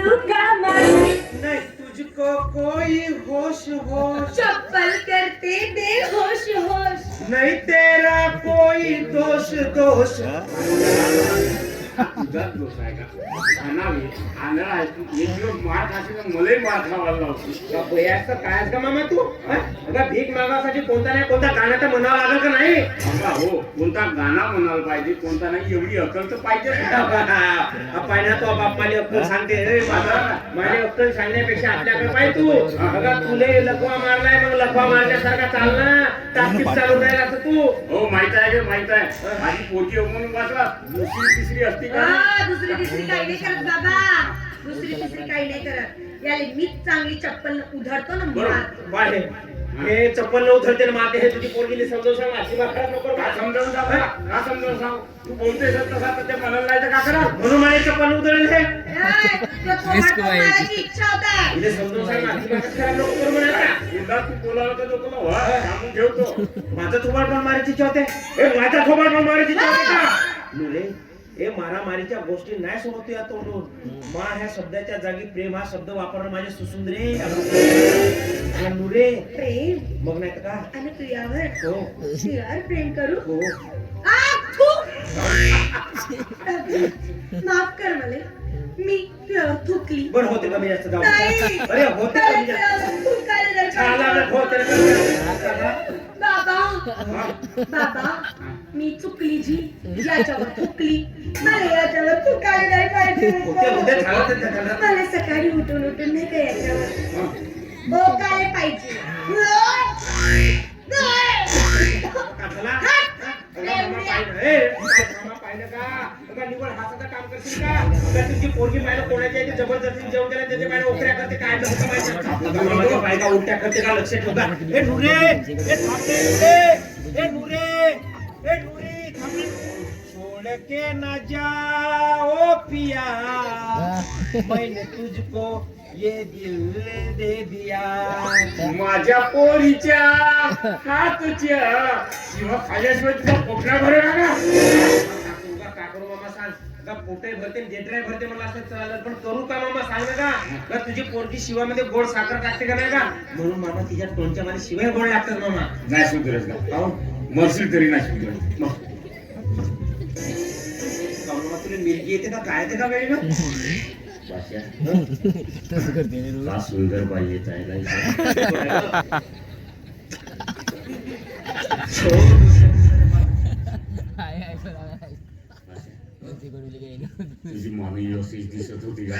दूंगा मैं, नहीं तुझको कोई होश होश, चप्पल करते बेहोश होश, नहीं तेरा कोई दोष दोष. तुझाच दोष आहे का? आणावी आंधळा आहे तू. एक दिवस मार खाशील तर मलाही मार खावायला लावतो. का बयास काय आहेस का मामा तू? अगं भीक मागासाठी कोणता नाही कोणता गाणं तर म्हणावं लागेल का नाही? असा हो कोणता गाणं म्हणायला पाहिजे कोणता नाही एवढी अकल तर पाहिजे पाहिजे तो बाप माझी अक्कल सांगते रे माझा. माझी अक्कल सांगण्यापेक्षा आपल्याकडे पाहिजे तू. अगं तुले लकवा मारलाय मग लकवा मारल्यासारखा चाल ना. ताकदीत चालू राहील असं तू. हो माहित आहे का माहित आहे माझी पोटी म्हणून वाचला दुसरी तिसरी असती का दुसरी तिसरी काही नाही करत बाबा, दुसरी तिसरी काही नाही करत. याला मीच चांगली चप्पल उधळतो ना मुळात. पाहे हे चप्पल न उधळते ना माते हे तुझी पोरगीली समजावून सांग. अशी वाकडा नको का करू. समजावून सांग का समजावून सांग तू बोलतेस तसा तर ते म्हणायला नाही तर का करा म्हणून मला चप्पल उधळेल हे. माझी इच्छा होता. हिला समजावून सांग. अशी वाकडा खराब नको करू म्हणायला. एकदा तू बोलावलं तर लोक सांगून ठेवतो माझा थोबाड पण मारायची इच्छा होते. माझा थोबाड पण मारायची इच्छा होते का? नुरे हे मारामारीच्या गोष्टी नाही सोडतो या तोंडून. मा ह्या शब्दाच्या जागी प्रेम हा शब्द वापरणं माझे सुसून रे. नुरे प्रेम मग नाही तर का? आणि तुझ्यावर हो तुझ्यावर प्रेम करू. हो आ, थू. माफ कर मला, मी तुझ्यावर थुकली. बरं होते का मी जास्त जाऊ? नाही. अरे होते का मी जास्त? तुझ्यावर थुकायला नाही छाला पाहिजे. रे, होते रे. बाबा बाबा मी चुकली जी याच्यावर थुकली. मला याच्यावर थुकायला नाही पाहिजे. होते होते झालं तर झालं. मला सकाळी उठून उठून नाही का याच्यावर काय पाहिजे. का झाला? अगं मामा पाहिलं. ए, मामा पाहिलं का? अगं निवड हाताचं काम करशील का? अगं तुझी पोरगी पाहिलं कोणाची आहे ती जबरदस्ती जेवण केलं त्याचे पाहिलं ओकऱ्या करते काय नव्हतं माहिती. अगं मामाच्या बायका उलट्या करते का लक्ष ठेव का? ए नुरे ए थांबते नुरे ए नुरे ए नुरी थांबे. छोड़ के ना जाओ पिया मैंने तुझको ये दिल दे दिया. माझ्या पोरीच्या हातच्या शिवा खाल्याशिवाय तुझा पोटला भरे ना का करू मामा सांग. का पोटे भरते जेटराय भरते मला असं चालत पण करू का मामा सांग ना का तुझी पोरगी शिवामध्ये गोड साखर टाकते का नाही का? म्हणून मामा तिच्या तोंडच्या मध्ये शिवाय गोड लागतात मामा. नाही सुधरत ना काहून? मरशील तरी नाही सुधरत मामा तुला मिरगी येते का काय येते का वेळी ना? का सुंदर बाई येत आहे तुझी मामी व्यवस्थित दिसत होती का